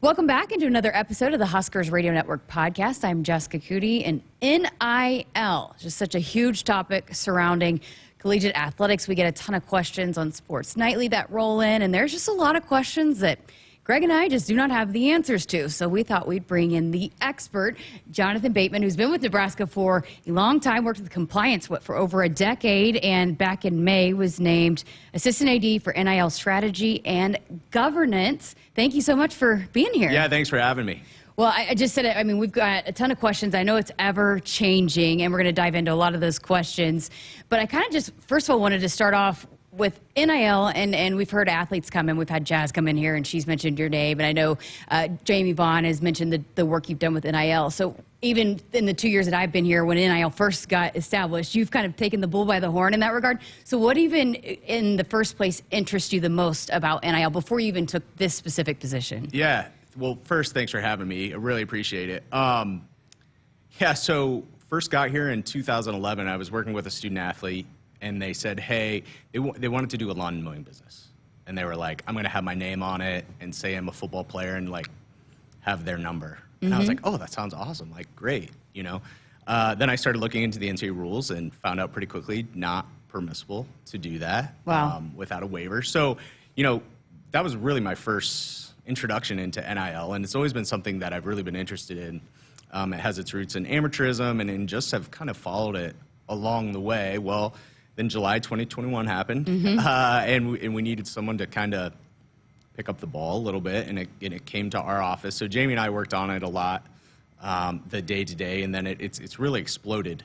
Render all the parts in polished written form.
Welcome back into another episode of the Huskers Radio Network podcast. I'm Jessica Coody, and NIL, just such a huge topic surrounding collegiate athletics. We get a ton of questions on Sports Nightly that roll in, and there's just a lot of questions that Greg and I just do not have the answers to. So we thought we'd bring in the expert, Jonathan Bateman, who's been with Nebraska for a long time, worked with compliance for over a decade, and back in May was named Assistant AD for NIL Strategy and Governance. Thank you so much for being here. Yeah, thanks for having me. Well, I just said it. I mean, we've got a ton of questions. I know it's ever changing, and we're going to dive into a lot of those questions. But I kind of just, first of all, wanted to start off with NIL, and we've heard athletes come in. We've had Jazz come in here, and she's mentioned your name. And I know Jamie Vaughn has mentioned the work you've done with NIL. So even in the 2 years that I've been here, when NIL first got established, you've kind of taken the bull by the horn in that regard. So what even in the first place interests you the most about NIL before you even took this specific position? Yeah. Well, first, thanks for having me. I really appreciate it. Yeah, so first got here in 2011. I was working with a student athlete, and they said, hey, they wanted to do a lawn mowing business. And they were like, I'm going to have my name on it and say I'm a football player and, like, have their number. And I was like, oh, that sounds awesome. Like, great, you know. Then I started looking into the NCAA rules and found out pretty quickly not permissible to do that. Wow. Without a waiver. So, you know, that was really my first introduction into NIL, and it's always been something that I've really been interested in. It has its roots in amateurism and just have kind of followed it along the way. Well, then July 2021 happened, and we needed someone to kind of pick up the ball a little bit, and it came to our office. So Jamie and I worked on it a lot, the day-to-day, and then it's really exploded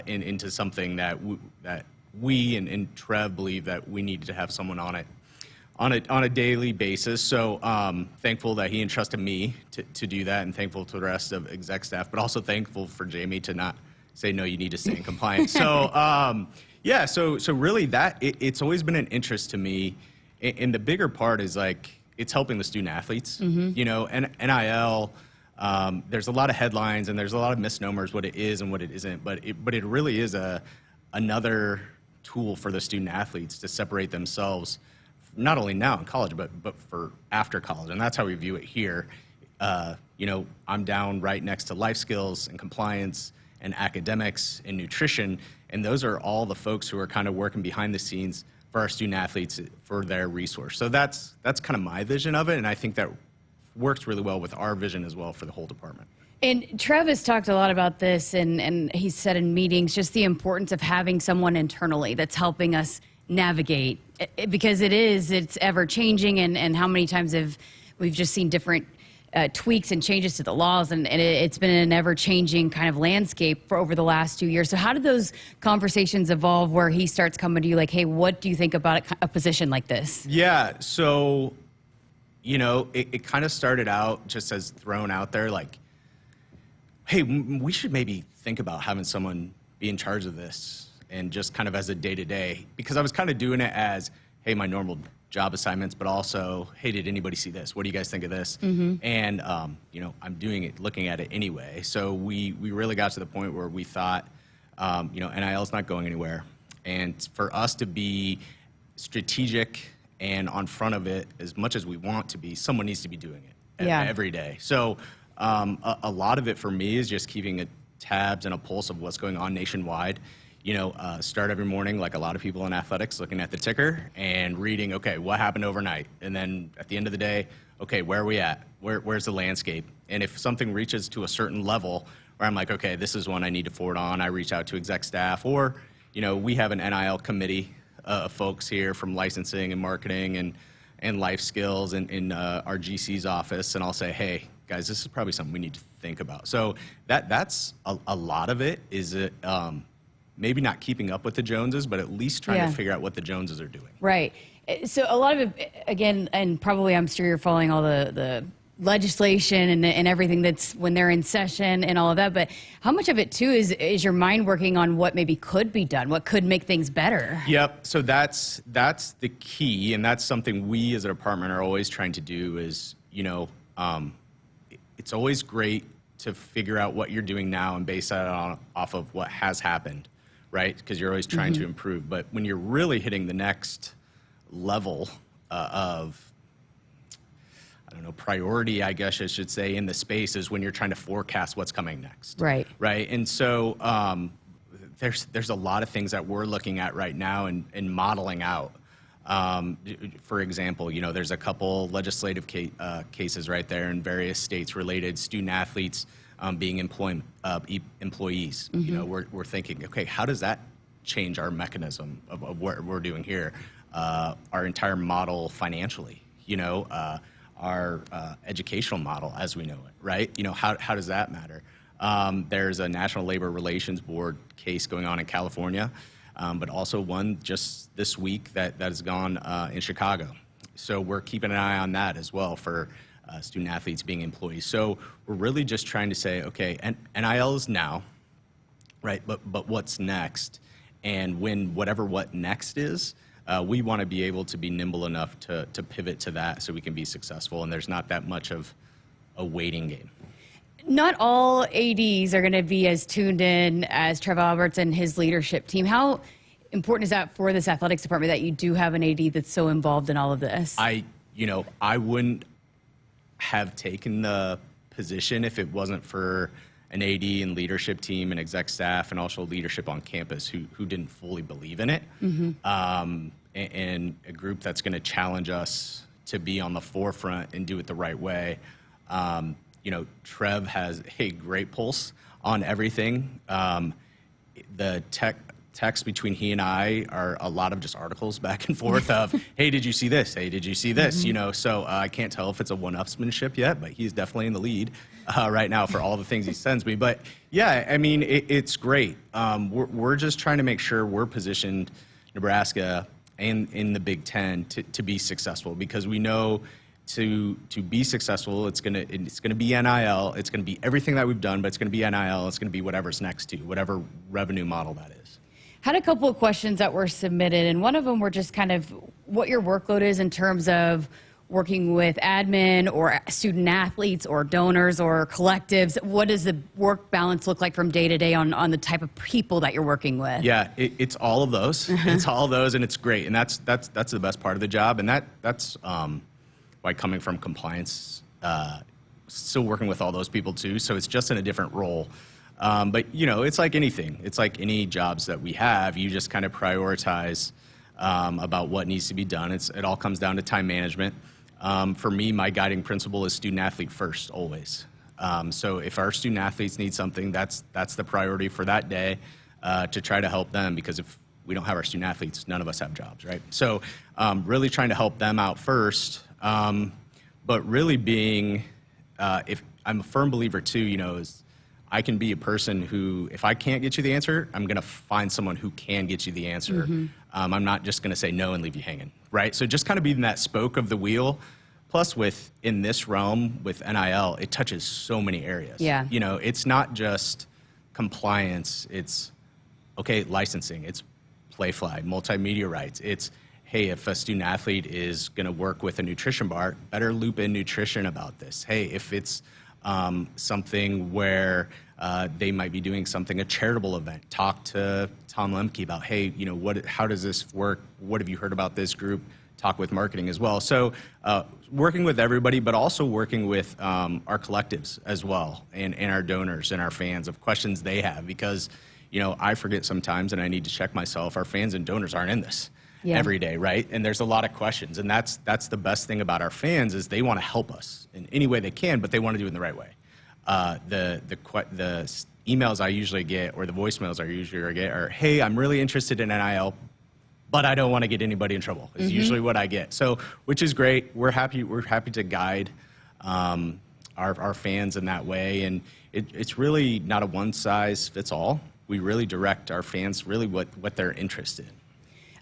into something that we and Trev believe that we needed to have someone on it on a daily basis. So thankful that he entrusted me to do that, and thankful to the rest of exec staff, but also thankful for Jamie to not say, no, you need to stay in compliance. So yeah, so really that it's always been an interest to me. And the bigger part is, like, it's helping the student athletes, you know, and NIL, there's a lot of headlines and there's a lot of misnomers what it is and what it isn't, but it really is another tool for the student athletes to separate themselves, not only now in college, but for after college. And that's how we view it here. You know, I'm down right next to life skills and compliance and academics and nutrition, and those are all the folks who are kind of working behind the scenes for our student athletes for their resource. So that's kind of my vision of it, and I think that works really well with our vision as well for the whole department. And Travis talked a lot about this, and he said in meetings just the importance of having someone internally that's helping us navigate, because it's ever changing, and how many times we've just seen different tweaks and changes to the laws, and it's been an ever-changing kind of landscape for over the last 2 years. So how did those conversations evolve where he starts coming to you like, hey, what do you think about a position like this? Yeah, so, you know, it kind of started out just as thrown out there, like, hey, we should maybe think about having someone be in charge of this, and just kind of as a day-to-day, because I was kind of doing it as, hey, my normal job assignments, but also, hey, did anybody see this? What do you guys think of this? And, you know, I'm doing it, looking at it anyway. So we really got to the point where we thought, you know, NIL is not going anywhere. And for us to be strategic and on front of it as much as we want to be, someone needs to be doing it every day. So a lot of it for me is just keeping tabs and a pulse of what's going on nationwide. You know, start every morning, like a lot of people in athletics, looking at the ticker and reading, okay, what happened overnight? And then at the end of the day, okay, where are we at? Where's the landscape? And if something reaches to a certain level where I'm like, okay, this is one I need to forward on, I reach out to exec staff, or, you know, we have an NIL committee of folks here from licensing and marketing and life skills in our GC's office, and I'll say, hey, guys, this is probably something we need to think about. So that's a lot of it is maybe not keeping up with the Joneses, but at least trying to figure out what the Joneses are doing. Right. So a lot of it, again, and probably I'm sure you're following all the legislation and everything that's when they're in session and all of that, but how much of it too is your mind working on what maybe could be done, what could make things better? Yep. So that's the key, and that's something we as a department are always trying to do is, you know, it's always great to figure out what you're doing now and base that off of what has happened. Right? Because you're always trying to improve. But when you're really hitting the next level of, I don't know, priority, I guess I should say, in the space is when you're trying to forecast what's coming next. Right. Right. And so there's a lot of things that we're looking at right now and modeling out. For example, you know, there's a couple legislative cases right there in various states related student athletes being employees. Mm-hmm. You know, we're thinking, okay, how does that change our mechanism of what we're doing here? Our entire model financially, you know, our educational model as we know it, right? You know, how does that matter? There's a National Labor Relations Board case going on in California, but also one just this week that has gone in Chicago. So we're keeping an eye on that as well for student athletes being employees. So we're really just trying to say, okay, NIL is now, right? But what's next? And when what next is, we want to be able to be nimble enough to pivot to that so we can be successful. And there's not that much of a waiting game. Not all ADs are going to be as tuned in as Trev Alberts and his leadership team. How important is that for this athletics department that you do have an AD that's so involved in all of this? I wouldn't have taken the position if it wasn't for an AD and leadership team and exec staff and also leadership on campus who didn't fully believe in it. Mm-hmm. And a group that's going to challenge us to be on the forefront and do it the right way. You know, Trev has a great pulse on everything. The text between he and I are a lot of just articles back and forth of, hey, did you see this? Hey, did you see this? Mm-hmm. You know, so I can't tell if it's a one-upsmanship yet, but he's definitely in the lead right now for all the things he sends me. But yeah, I mean, it's great. We're just trying to make sure we're positioned, Nebraska and in the Big Ten, to be successful, because we know to be successful, it's gonna be NIL, it's gonna be everything that we've done, but it's gonna be NIL, it's gonna be whatever's next to, whatever revenue model that is. Had a couple of questions that were submitted, and one of them were just kind of what your workload is in terms of working with admin or student athletes or donors or collectives. What does the work balance look like from day to day on the type of people that you're working with? Yeah, it's all of those. It's all of those, and it's great, and that's the best part of the job, and that's why coming from compliance, still working with all those people too. So it's just in a different role. But you know, it's like anything. It's like any jobs that we have. You just kind of prioritize about what needs to be done. It all comes down to time management. For me, my guiding principle is student athlete first, always. So if our student athletes need something, that's the priority for that day to try to help them, because if we don't have our student athletes, none of us have jobs, right? So really trying to help them out first, but really being, if I'm a firm believer too, you know, is I can be a person who, if I can't get you the answer, I'm going to find someone who can get you the answer. Mm-hmm. I'm not just going to say no and leave you hanging, right? So just kind of being that spoke of the wheel. Plus, in this realm with NIL, it touches so many areas. Yeah. You know, it's not just compliance. It's, okay, licensing. It's play flag, multimedia rights. It's, hey, if a student athlete is going to work with a nutrition bar, better loop in nutrition about this. Hey, if it's something where they might be doing a charitable event, talk to Tom Lemke about, hey, you know, how does this work? What have you heard about this group? Talk with marketing as well. So working with everybody, but also working with our collectives as well, and our donors and our fans of questions they have, because, you know, I forget sometimes and I need to check myself. Our fans and donors aren't in this. Yeah. Every day, right? And there's a lot of questions, and that's the best thing about our fans is they want to help us in any way they can, but they want to do it in the right way. The emails I usually get, or the voicemails I usually get, are, "Hey, I'm really interested in NIL, but I don't want to get anybody in trouble." Is usually what I get. So, which is great. We're happy to guide our fans in that way, and it's really not a one size fits all. We really direct our fans really what they're interested in.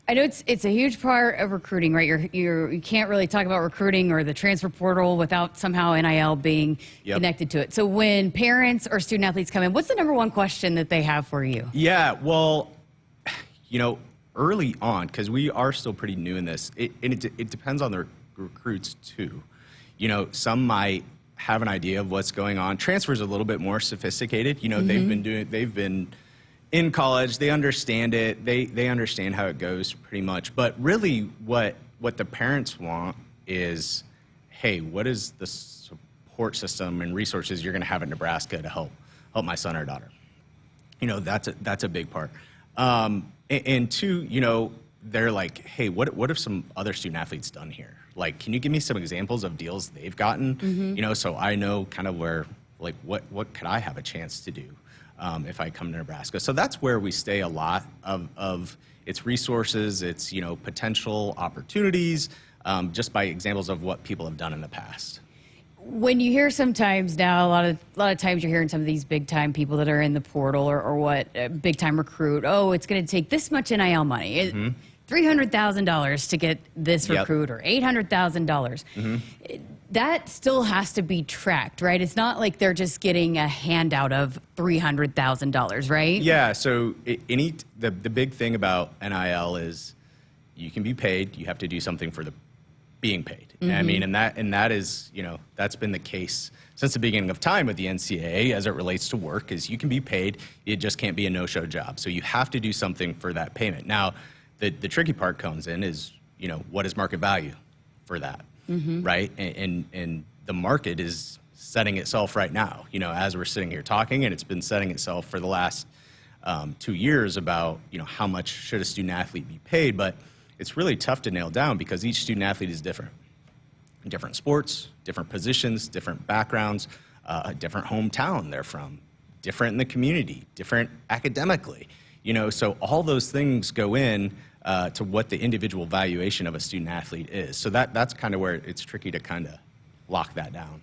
I know it's a huge part of recruiting, right? You can't really talk about recruiting or the transfer portal without somehow NIL being connected to it. So when parents or student athletes come in, what's the number one question that they have for you? Yeah, well, you know, early on, because we are still pretty new in this, it depends on the recruits too. You know, some might have an idea of what's going on. Transfer's a little bit more sophisticated. You know, they've been in college, they understand it, they understand how it goes pretty much. But really what the parents want is, hey, what is the support system and resources you're going to have in Nebraska to help my son or daughter? That's a big part. And two, they're like, hey, what have some other student athletes done here? Like, can you give me some examples of deals they've gotten? So I know kind of where, like, what could I have a chance to do if I come to Nebraska? So that's where we stay a lot of its resources, its, potential opportunities, just by examples of what people have done in the past. When you hear sometimes now, a lot of times you're hearing some of these big time people that are in the portal or what big time recruit. Oh, it's going to take this much NIL money, $300,000 to get this recruit, or $800,000. That still has to be tracked, right? It's not like they're just getting a handout of $300,000, right? Yeah. So the big thing about NIL is you can be paid. You have to do something for the being paid. I mean, and that is, that's been the case since the beginning of time with the NCAA as it relates to work. Is you can be paid, it just can't be a no-show job. So you have to do something for that payment. Now, the tricky part comes in is, what is market value for that, right? And the market is setting itself right now, as we're sitting here talking, and it's been setting itself for the last 2 years about, how much should a student athlete be paid. But it's really tough to nail down because each student athlete is different. Different sports, different positions, different backgrounds, different hometown they're from, different in the community, different academically. So all those things go in to what the individual valuation of a student athlete is. So that's kind of where it's tricky to kind of lock that down.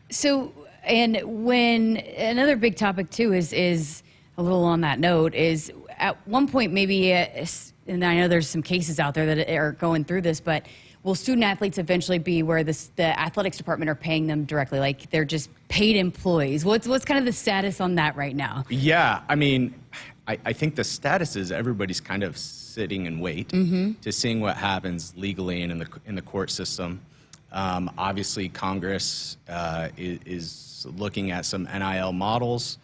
So, and when another big topic too is a little on that note is at one point maybe, and I know there's some cases out there that are going through this, but will student athletes eventually be where the athletics department are paying them directly, like they're just paid employees? What's kind of the status on that right now? Yeah, I mean, I think the status is everybody's kind of sitting and wait to seeing what happens legally and in the court system. Obviously, Congress is looking at some NIL models,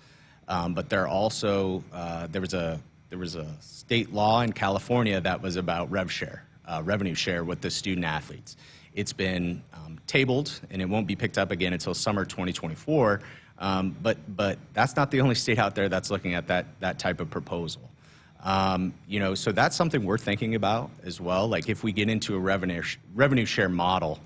but there also there was a state law in California that was about revenue share with the student athletes. It's been tabled, and it won't be picked up again until summer 2024. But that's not the only state out there that's looking at that type of proposal. So that's something we're thinking about as well. Like if we get into a revenue share model,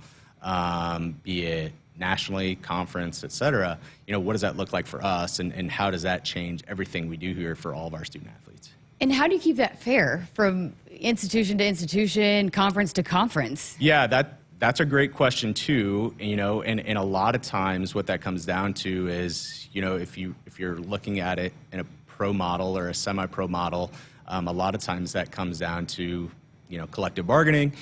be it nationally, conference, et cetera, what does that look like for us, and how does that change everything we do here for all of our student athletes? And how do you keep that fair from institution to institution, conference to conference? Yeah, that's a great question too. And a lot of times what that comes down to is, if you're looking at it in a pro model or a semi-pro model, a lot of times that comes down to, collective bargaining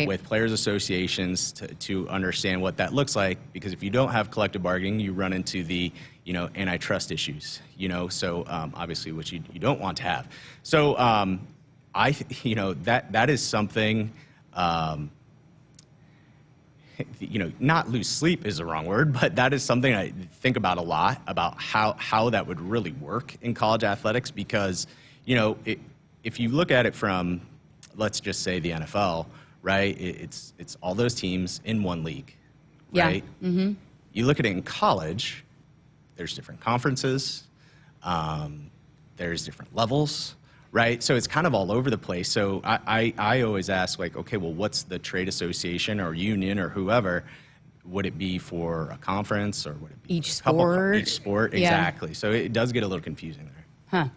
with players associations to understand what that looks like. Because if you don't have collective bargaining, you run into the antitrust issues, so obviously which you don't want to have. So that is something, not lose sleep is the wrong word, but that is something I think about a lot, about how that would really work in college athletics. Because, if you look at it from, let's just say the NFL, right, it's all those teams in one league, right? Yeah. You look at it in college, there's different conferences, there's different levels, right? So it's kind of all over the place. So I always ask, like, okay, well, what's the trade association or union or whoever? Would it be for a conference, or would it be each sport? Each sport, exactly. Yeah. So it does get a little confusing there.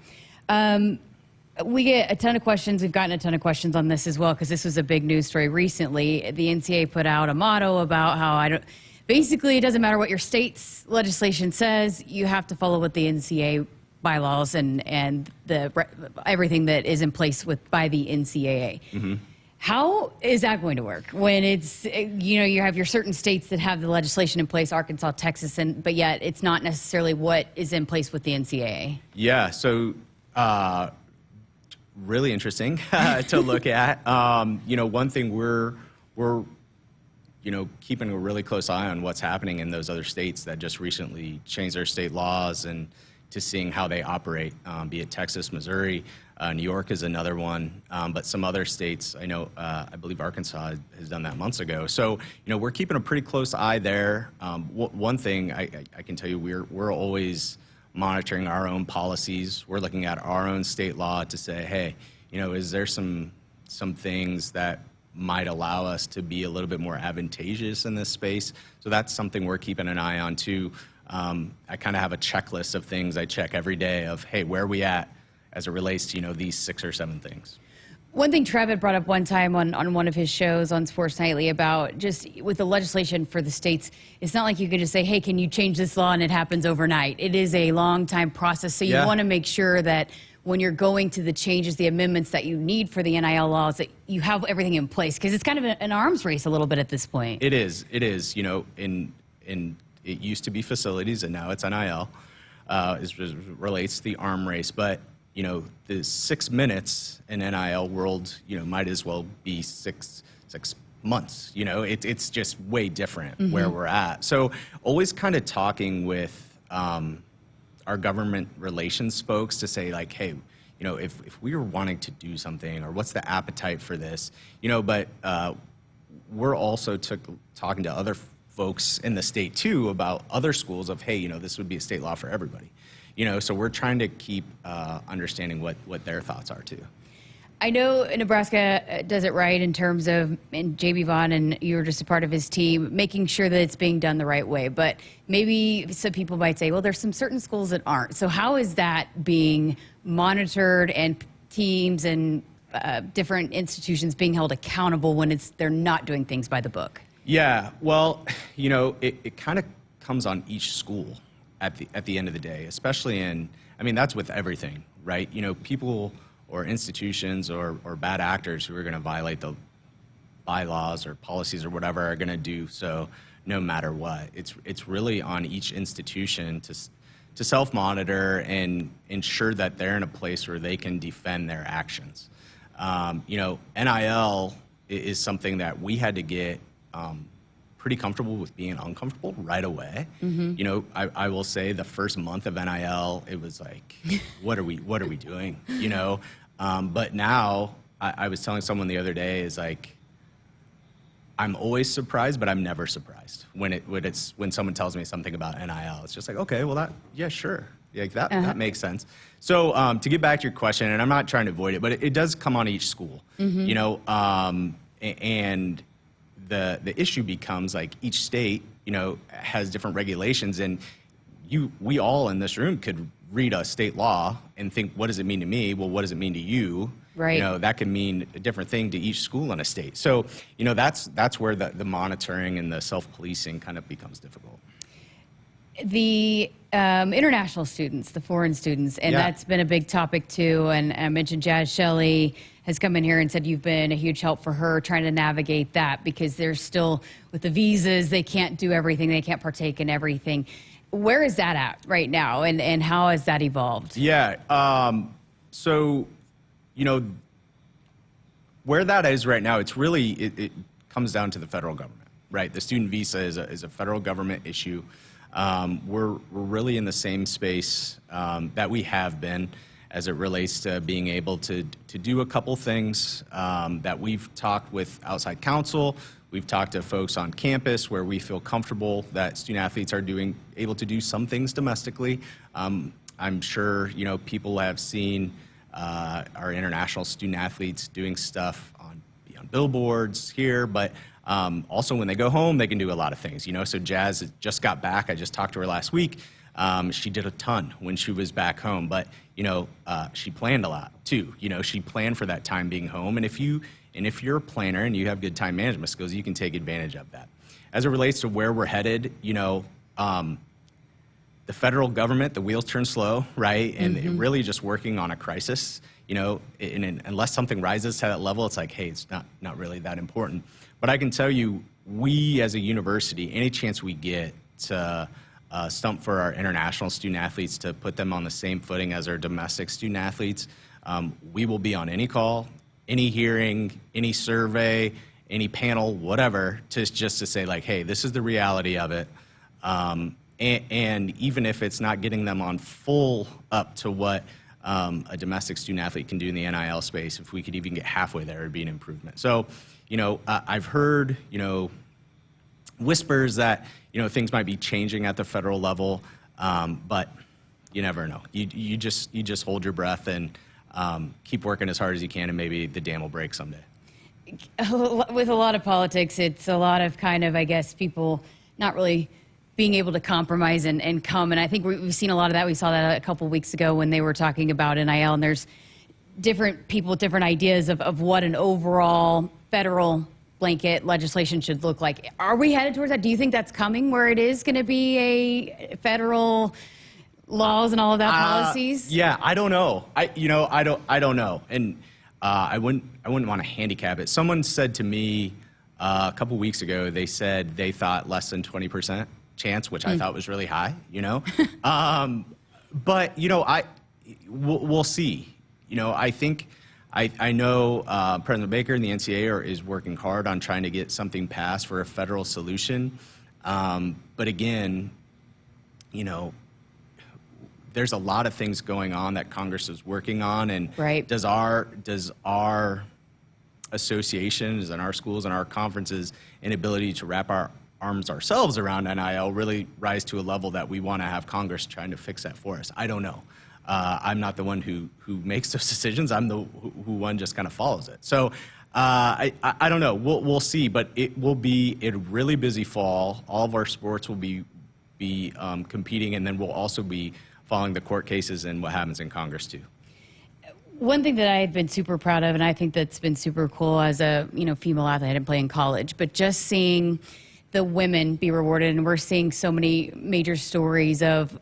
We get a ton of questions. We've gotten a ton of questions on this as well, because this was a big news story recently. The NCAA put out a motto about how basically, it doesn't matter what your state's legislation says, you have to follow what the NCAA bylaws and everything that is in place by the NCAA. How is that going to work when it's, you have your certain states that have the legislation in place, Arkansas, Texas, but yet it's not necessarily what is in place with the NCAA? Yeah, so really interesting to look at. One thing we're keeping a really close eye on what's happening in those other states that just recently changed their state laws and to seeing how they operate, be it Texas, Missouri, New York is another one, but some other states, I know, I believe Arkansas has done that months ago. So, we're keeping a pretty close eye there. One thing I can tell you, we're always monitoring our own policies. We're looking at our own state law to say, hey, is there some things that might allow us to be a little bit more advantageous in this space? So that's something we're keeping an eye on too. I kind of have a checklist of things I check every day of, hey, where are we at as it relates to, these 6 or 7 things. One thing Trev had brought up one time on one of his shows on Sports Nightly about just with the legislation for the states, it's not like you could just say, hey, can you change this law and it happens overnight. It is a long time process. So you want to make sure that when you're going to the changes, the amendments that you need for the NIL laws, that you have everything in place, because it's kind of an arms race a little bit at this point. It is. It used to be facilities, and now it's NIL. It relates to the arm race, but the 6 minutes in NIL world, might as well be six months. It's just way different where we're at. So always kind of talking with our government relations folks to say like, hey, if we were wanting to do something, or what's the appetite for this, but we're also talking to other folks in the state too about other schools of, hey, this would be a state law for everybody. So we're trying to keep understanding what their thoughts are too. I know Nebraska does it right in terms of, and JB Vaughn, and you were just a part of his team, making sure that it's being done the right way. But maybe some people might say, well, there's some certain schools that aren't. So how is that being monitored, and teams and different institutions being held accountable when they're not doing things by the book? Yeah, well, it kind of comes on each school at the end of the day, especially that's with everything, right? People or institutions or bad actors who are going to violate the bylaws or policies or whatever are going to do so no matter what. It's really on each institution to self-monitor and ensure that they're in a place where they can defend their actions. NIL is something that we had to get pretty comfortable with being uncomfortable right away. I will say the first month of NIL, it was like, what are we doing? But now I was telling someone the other day is like, I'm always surprised, but I'm never surprised when someone tells me something about NIL. It's just like, okay, well sure. Like that makes sense. So to get back to your question, and I'm not trying to avoid it, but it does come on each school, and the issue becomes like each state, has different regulations, and we all in this room could read a state law and think, what does it mean to me? Well, what does it mean to you? Right. That can mean a different thing to each school in a state. So, that's where the monitoring and the self-policing kind of becomes difficult. The international students, the foreign students, and that's been a big topic too. And I mentioned Jazz Shelley has come in here and said you've been a huge help for her trying to navigate that, because they're still, with the visas, they can't do everything, they can't partake in everything. Where is that at right now, and how has that evolved? Yeah, so, where that is right now, it's really, it comes down to the federal government, right? The student visa is a federal government issue. We're really in the same space that we have been as it relates to being able to do a couple things that we've talked with outside counsel. We've talked to folks on campus where we feel comfortable that student athletes are able to do some things domestically. I'm sure people have seen our international student athletes doing stuff on billboards here, but also when they go home, they can do a lot of things. So Jazz just got back. I just talked to her last week. She did a ton when she was back home, but she planned a lot too. She planned for that time being home, and if you're a planner and you have good time management skills, you can take advantage of that. As it relates to where we're headed, the federal government, the wheels turn slow, right? And really just working on a crisis, and unless something rises to that level, it's like, hey, it's not really that important. But I can tell you, we as a university, any chance we get to stump for our international student athletes, to put them on the same footing as our domestic student athletes, we will be on any call, any hearing, any survey, any panel, whatever, just to say like, hey, this is the reality of it. And even if it's not getting them on full up to what a domestic student athlete can do in the NIL space, if we could even get halfway there, it'd be an improvement. So, I've heard, whispers that, things might be changing at the federal level, but you never know. You just hold your breath and keep working as hard as you can, and maybe the dam will break someday. With a lot of politics, it's a lot of kind of, I guess, people not really being able to compromise and come. And I think we've seen a lot of that. We saw that a couple of weeks ago when they were talking about NIL, and there's different people with different ideas of what an overall federal blanket legislation should look like. Are we headed towards that? Do you think that's coming, where it is going to be a federal laws and all of that policies? Yeah, I don't know. I don't know. And I wouldn't want to handicap it. Someone said to me a couple weeks ago, they said they thought less than 20% chance, which I thought was really high, but we'll see. I think I know President Baker and the NCAA is working hard on trying to get something passed for a federal solution. But again, there's a lot of things going on that Congress is working on, and right. does our associations and our schools and our conferences inability to wrap our arms ourselves around NIL really rise to a level that we want to have Congress trying to fix that for us? I don't know. I'm not the one who makes those decisions. I'm the one just kind of follows it. So I don't know. We'll see, but it will be a really busy fall. All of our sports will be competing, and then we'll also be following the court cases and what happens in Congress too. One thing that I had been super proud of, and I think that's been super cool as a female athlete, I didn't play in college, but just seeing the women be rewarded, and we're seeing so many major stories of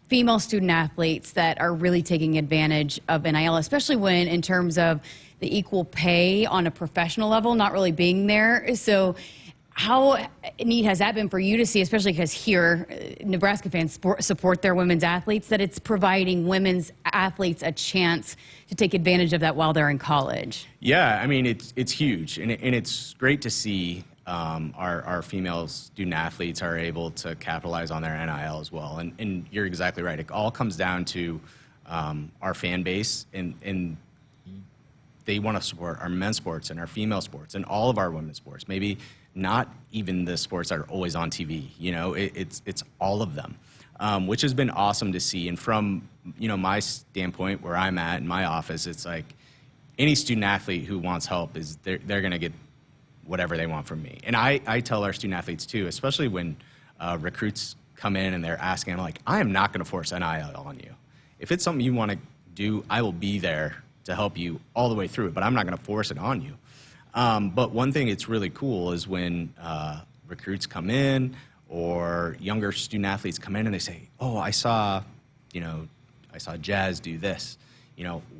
female student athletes that are really taking advantage of NIL, especially when in terms of the equal pay on a professional level, not really being there. So how neat has that been for you to see, especially because here, Nebraska fans support their women's athletes, that it's providing women's athletes a chance to take advantage of that while they're in college? Yeah, I mean, it's huge, and it's great to see our female student athletes are able to capitalize on their NIL as well. And you're exactly right. It all comes down to our fan base, and they want to support our men's sports and our female sports and all of our women's sports. Maybe not even the sports that are always on TV. It's all of them, which has been awesome to see. And from my standpoint, where I'm at in my office, it's like any student athlete who wants help they're going to get whatever they want from me. And I tell our student athletes too, especially when recruits come in and they're asking, I'm like, I am not going to force NIL on you. If it's something you want to do, I will be there to help you all the way through it, but I'm not going to force it on you. But one thing that's really cool is when recruits come in or younger student athletes come in and they say, oh, I saw Jazz do this.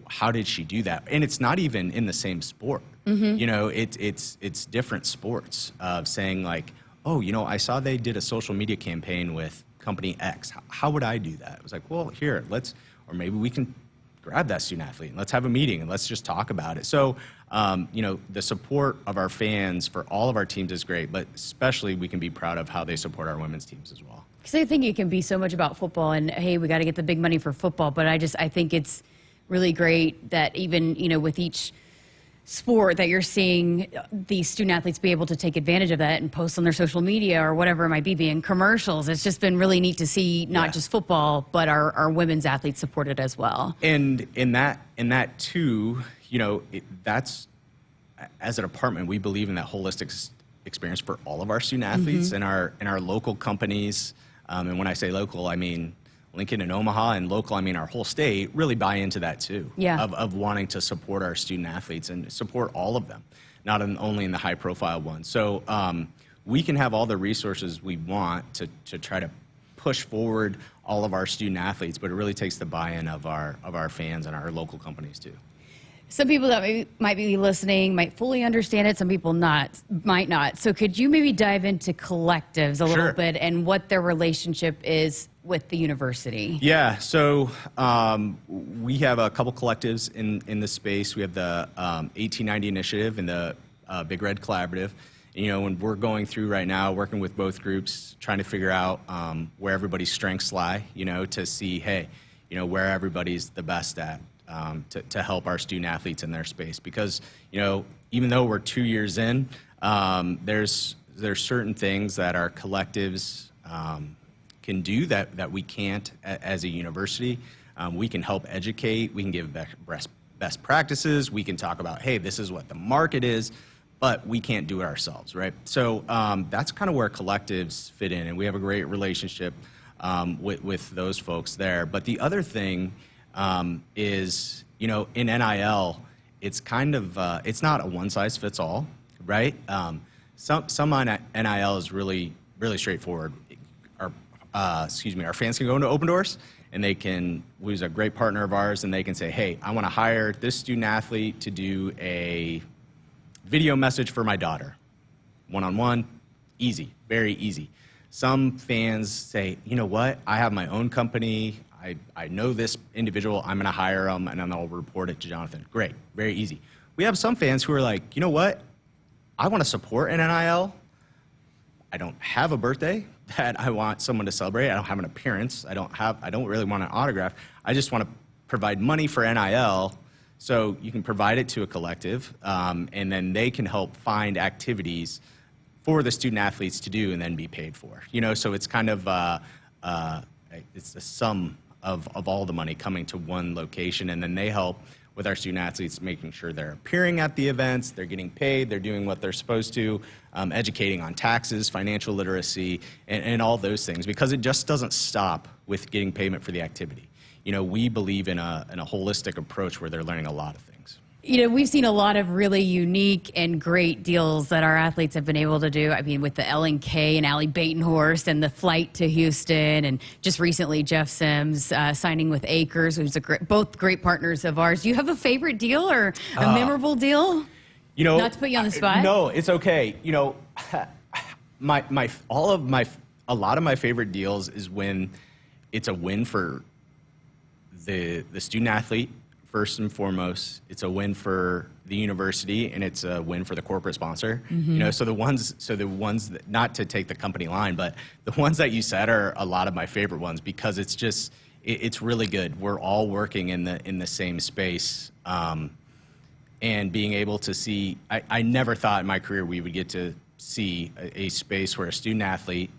How did she do that? And it's not even in the same sport. It's different sports of saying like, oh, I saw they did a social media campaign with company X. How would I do that? It was like, well, here, or maybe we can grab that student athlete and let's have a meeting and let's just talk about it. So, the support of our fans for all of our teams is great, but especially we can be proud of how they support our women's teams as well. Because I think it can be so much about football and, hey, we got to get the big money for football, but I think it's really great that even, with each sport that you're seeing these student athletes be able to take advantage of that and post on their social media or whatever it might be in commercials. It's just been really neat to see not just football, but our women's athletes supported as well. And in that too, that's, as a department, we believe in that holistic experience for all of our student athletes and our local companies. And when I say local, I mean Lincoln and Omaha, and local, I mean our whole state, really buy into that too. Yeah. Of wanting to support our student athletes and support all of them, not only in the high profile ones. So we can have all the resources we want to try to push forward all of our student athletes, but it really takes the buy-in of our fans and our local companies too. Some people that might be listening might fully understand it. Some people might not. So could you maybe dive into collectives a little bit and what their relationship is with the university? Yeah. So we have a couple collectives in the space. We have the 1890 Initiative and the Big Red Collaborative. when we're going through right now, working with both groups, trying to figure out where everybody's strengths lie, to see, hey, where everybody's the best at, to help our student athletes in their space. Because, even though we're 2 years in, there's certain things that our collectives can do that we can't as a university. We can help educate, we can give best practices, we can talk about, hey, this is what the market is, but we can't do it ourselves, right? So that's kind of where collectives fit in, and we have a great relationship with those folks there. But the other thing is, in NIL, it's kind of, it's not a one-size-fits-all, right? Some on NIL is really straightforward. Our fans can go into Open Doors, and they can, who's a great partner of ours, and they can say, hey, I want to hire this student athlete to do a video message for my daughter. One-on-one, easy, very easy. Some fans say, you know what, I have my own company, I know this individual, I'm gonna hire them, and then I'll report it to Jonathan. Great, very easy. We have some fans who are like, you know what, I wanna support an NIL, I don't have a birthday that I want someone to celebrate, I don't have an appearance, I don't really want an autograph, I just wanna provide money for NIL. So you can provide it to a collective, and then they can help find activities for the student athletes to do and then be paid for. So it's kind of it's a sum of all the money coming to one location, and then they help with our student athletes, making sure they're appearing at the events, they're getting paid, they're doing what they're supposed to, educating on taxes, financial literacy, and all those things, because it just doesn't stop with getting payment for the activity. We believe in a holistic approach where they're learning a lot of things. We've seen a lot of really unique and great deals that our athletes have been able to do. I mean, with the L&K and Allie Batenhorst and the flight to Houston, and just recently Jeff Sims signing with Acres, who's both great partners of ours. Do you have a favorite deal or a memorable deal? Not to put you on the spot. No, it's okay. A lot of my favorite deals is when it's a win for the student athlete. First and foremost, it's a win for the university, and it's a win for the corporate sponsor. Mm-hmm. So the ones that, not to take the company line, but the ones that you said are a lot of my favorite ones, because it's just it's really good. We're all working in the same space, and being able to see. I never thought in my career we would get to see a space where a student athlete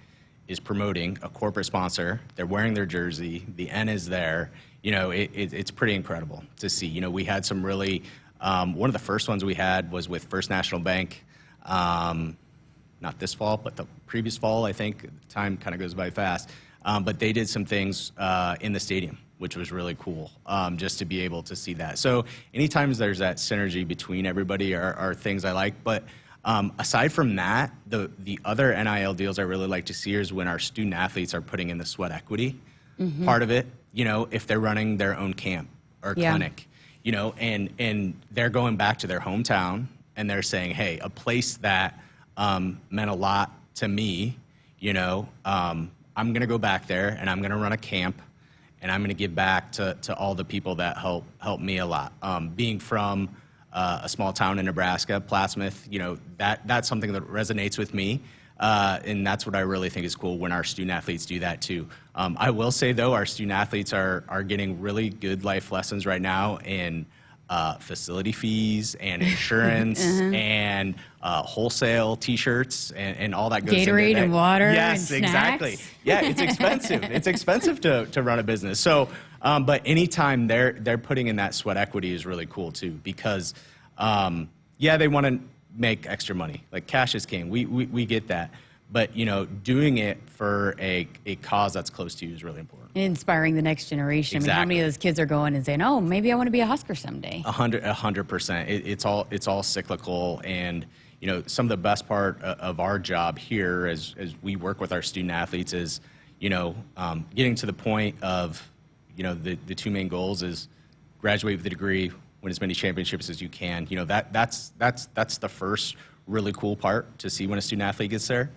is promoting a corporate sponsor. They're wearing their jersey. The N is there. It's pretty incredible to see. We had some really, one of the first ones we had was with First National Bank, not this fall, but the previous fall, I think. Time kind of goes by fast. But they did some things in the stadium, which was really cool, just to be able to see that. So anytime there's that synergy between everybody are things I like. But aside from that, the other NIL deals I really like to see is when our student athletes are putting in the sweat equity part of it. If they're running their own camp or clinic, and they're going back to their hometown and they're saying, hey, a place that meant a lot to me, I'm going to go back there and I'm going to run a camp, and I'm going to give back to all the people that help me a lot. Being from a small town in Nebraska, Plattsmouth, that's something that resonates with me. And that's what I really think is cool when our student athletes do that too. I will say though, our student athletes are getting really good life lessons right now in facility fees and insurance and wholesale T-shirts and all that goes into Gatorade that. and water. Yes, and exactly. Snacks. Yeah, it's expensive. It's expensive to run a business. So, but anytime they're putting in that sweat equity is really cool too, because they want to make extra money. Like, cash is king. We get that. But, doing it for a cause that's close to you is really important. Inspiring the next generation. Exactly. I mean, how many of those kids are going and saying, oh, maybe I want to be a Husker someday? 100%. It's all cyclical. And, some of the best part of our job here as we work with our student athletes is, getting to the point of, the two main goals is graduate with a degree, win as many championships as you can. That's the first really cool part to see when a student athlete gets there.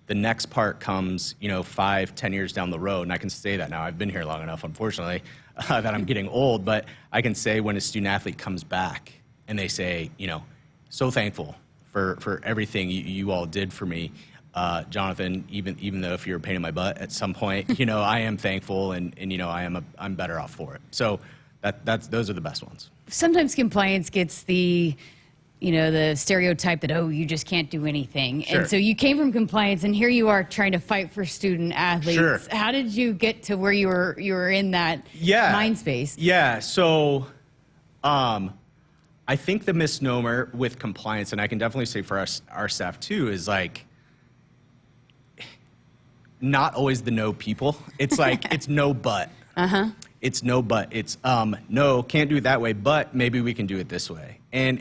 The next part comes, 5-10 years down the road, and I can say that now. I've been here long enough, unfortunately, that I'm getting old, but I can say when a student athlete comes back and they say, so thankful for everything you all did for me. Jonathan, even though if you're a pain in my butt at some point, I am thankful and I'm better off for it. So those are the best ones. Sometimes compliance gets the stereotype that, you just can't do anything. Sure. And so you came from compliance, and here you are trying to fight for student athletes. Sure. How did you get to where you were in that mind space? Yeah. So I think the misnomer with compliance, and I can definitely say for our staff too, is like not always the no people. It's like it's no but. It's no but. It's no, can't do it that way, but maybe we can do it this way. And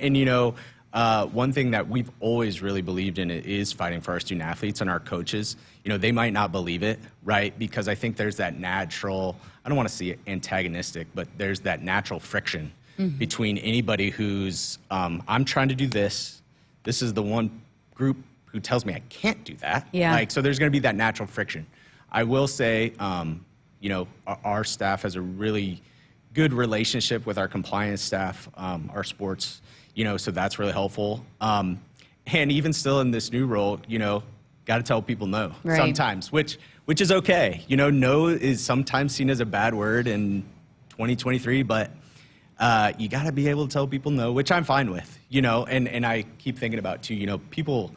one thing that we've always really believed in is fighting for our student athletes and our coaches. They might not believe it, right? Because I think there's that natural, I don't want to see it antagonistic, but there's that natural friction between anybody who's, I'm trying to do this. This is the one group who tells me I can't do that. Yeah. So there's going to be that natural friction. I will say, our staff has a really good relationship with our compliance staff, our sports, so that's really helpful. And even still in this new role, got to tell people no sometimes, which is okay. No is sometimes seen as a bad word in 2023, but you got to be able to tell people no, which I'm fine with, and I keep thinking about too, people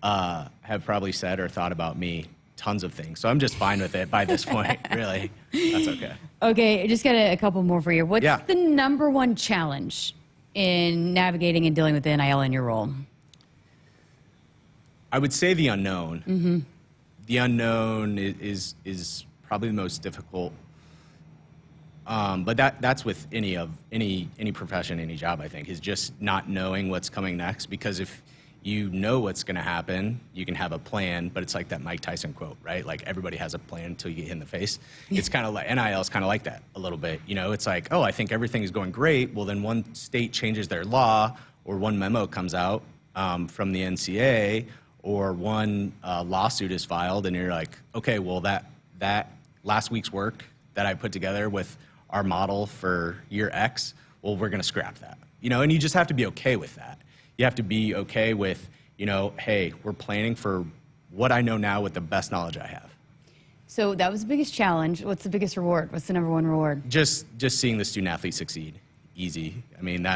have probably said or thought about me tons of things. So I'm just fine with it by this point, really. That's okay. Okay, I just got a couple more for you. What's the number one challenge in navigating and dealing with the NIL in your role? I would say the unknown. The unknown is probably the most difficult. But that's with any profession, any job, I think, is just not knowing what's coming next. Because if you know what's going to happen, you can have a plan, but it's like that Mike Tyson quote, right? Like everybody has a plan until you get hit in the face. It's kind of like, NIL is kind of like that a little bit. It's like, I think everything is going great. Well, then one state changes their law or one memo comes out from the NCAA or one lawsuit is filed and you're like, okay, well that last week's work that I put together with our model for year X, well, we're going to scrap that, and you just have to be okay with that. You have to be okay with, hey, we're planning for what I know now with the best knowledge I have. So that was the biggest challenge. What's the biggest reward? What's the number one reward? Just seeing the student athlete succeed. Easy. I mean,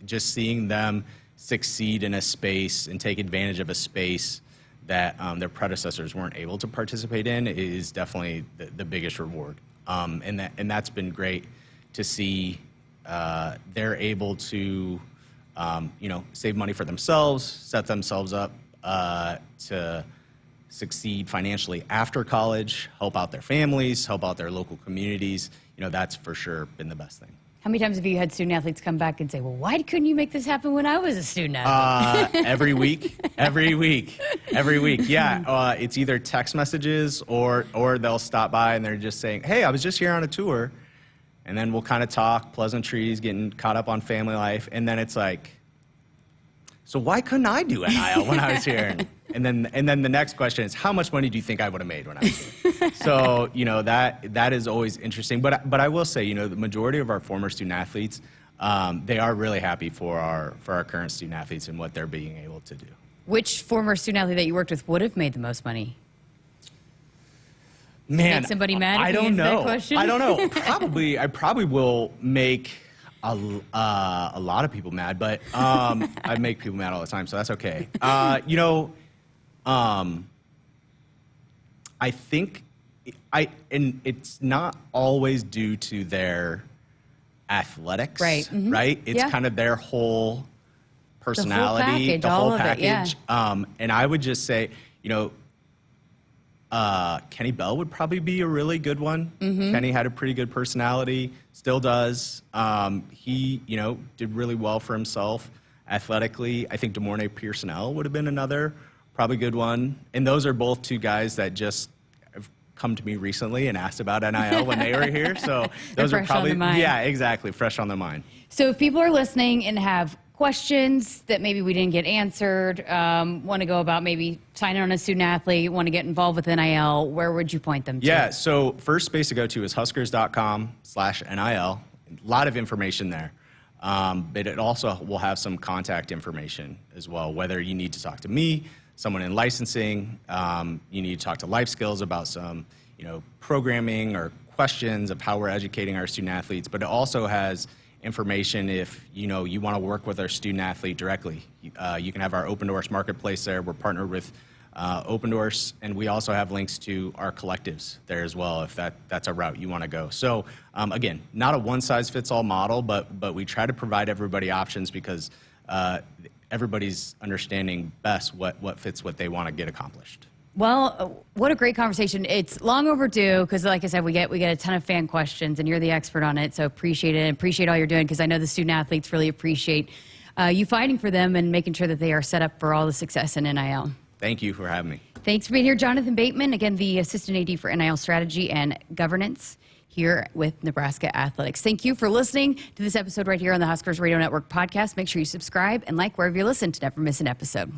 just seeing them succeed in a space and take advantage of a space that their predecessors weren't able to participate in is definitely the biggest reward. And that's been great to see. They're able to save money for themselves, set themselves up to succeed financially after college, help out their families, help out their local communities. That's for sure been the best thing. How many times have you had student athletes come back and say, well, why couldn't you make this happen when I was a student athlete? Every week. Yeah. It's either text messages or they'll stop by and they're just saying, hey, I was just here on a tour. And then we'll kind of talk, pleasantries, getting caught up on family life. And then it's like, so why couldn't I do NIL when I was here? And then the next question is, how much money do you think I would have made when I was here? So, that is always interesting. But I will say, the majority of our former student athletes, they are really happy for our current student athletes and what they're being able to do. Which former student athlete that you worked with would have made the most money? Man, make somebody mad? I don't know. I don't know. I probably will make a lot of people mad, but I make people mad all the time, so that's okay. I think and it's not always due to their athletics, right? Mm-hmm. Right? It's kind of their whole personality, the whole package. And I would just say, Kenny Bell would probably be a really good one. Mm-hmm. Kenny had a pretty good personality, still does. He, did really well for himself athletically. I think DeMornay Pearsonell would have been another probably good one. And those are both two guys that just have come to me recently and asked about NIL when they were here. So those are probably, exactly, fresh on their mind. So if people are listening and have questions that maybe we didn't get answered, want to go about maybe signing on a student athlete, want to get involved with NIL, where would you point them to? Yeah, so first space to go to is huskers.com/NIL. A lot of information there. but it also will have some contact information as well, whether you need to talk to me, someone in licensing, you need to talk to Life Skills about some, programming or questions of how we're educating our student athletes, but it also has information if, you want to work with our student athlete directly. You can have our Open Doors Marketplace there. We're partnered with Open Doors, and we also have links to our collectives there as well if that's a route you want to go. So again, not a one-size-fits-all model, but we try to provide everybody options because everybody's understanding best what fits what they want to get accomplished. Well, what a great conversation. It's long overdue because, like I said, we get a ton of fan questions, and you're the expert on it, so appreciate it and appreciate all you're doing because I know the student athletes really appreciate you fighting for them and making sure that they are set up for all the success in NIL. Thank you for having me. Thanks for being here, Jonathan Bateman, again, the Assistant AD for NIL Strategy and Governance here with Nebraska Athletics. Thank you for listening to this episode right here on the Huskers Radio Network podcast. Make sure you subscribe and like wherever you listen to never miss an episode.